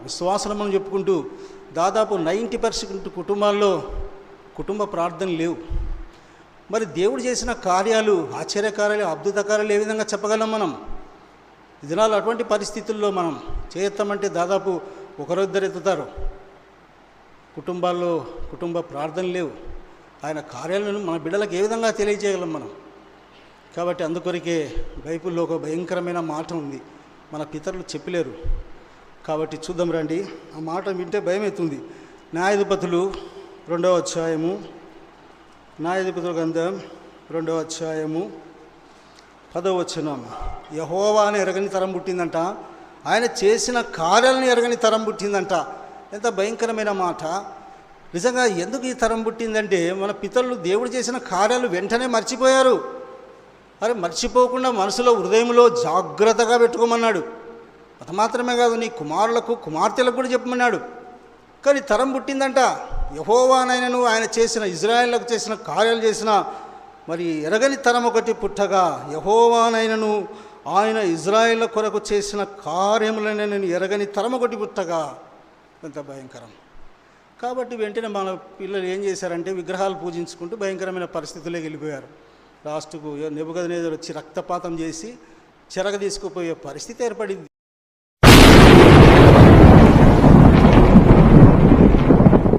విశ్వాసం అని చెప్పుకుంటూ దాదాపు 90% కుటుంబాల్లో కుటుంబ ప్రార్థనలు లేవు. మరి దేవుడు చేసిన కార్యాలు, ఆశ్చర్యకార్యాలు, అద్భుత కార్యాలు ఏ విధంగా చెప్పగలం మనం? ఈ దినాలు అటువంటి పరిస్థితుల్లో మనం చేయొత్తామంటే దాదాపు ఒకరిద్దరు ఎత్తుతారు. కుటుంబాల్లో కుటుంబ ప్రార్థనలు లేవు. ఆయన కార్యాలను మన బిడ్డలకు ఏ విధంగా తెలియజేయగలం మనం? కాబట్టి అందుకొరికే బైబిల్లో ఒక భయంకరమైన మాట ఉంది, మన పితరులు చెప్పలేరు. కాబట్టి చూద్దాం రండి. ఆ మాట వింటే భయం అవుతుంది. న్యాయాధిపతులు 2వ అధ్యాయము, న్యాయాధిపతుల గ్రంథం 2వ అధ్యాయము 10వ వచనం. యెహోవాను ఎరగని తరం పుట్టిందంట, ఆయన చేసిన కార్యాలను ఎరగని తరం పుట్టిందంట. ఎంత భయంకరమైన మాట! నిజంగా ఎందుకు ఈ తరం పుట్టిందంటే, మన పితరులు దేవుడు చేసిన కార్యాలు వెంటనే మర్చిపోయారు. అరే మర్చిపోకుండా మనసులో, హృదయంలో జాగ్రత్తగా పెట్టుకోమన్నాడు. అది మాత్రమే కాదు, నీ కుమారులకు కుమార్తెలకు కూడా చెప్పమన్నాడు. కానీ తరం పుట్టిందంట, యెహోవానైనను ఆయన చేసిన, ఇజ్రాయేళ్లకు చేసిన కార్యాలు చేసిన మరి ఎరగని తరం ఒకటి పుట్టగా, యెహోవానైనను ఆయన ఇజ్రాయేళ్ల కొరకు చేసిన కార్యములైనను ఎరగని తరం ఒకటి పుట్టగా. ఎంత భయంకరం! కాబట్టి వెంటనే మన పిల్లలు ఏం చేశారంటే విగ్రహాలు పూజించుకుంటూ భయంకరమైన పరిస్థితుల్లోకి వెళ్ళిపోయారు. లాస్ట్కు నెబుకద్నెజరు వచ్చి రక్తపాతం చేసి చెరగ తీసుకుపోయే పరిస్థితి ఏర్పడింది.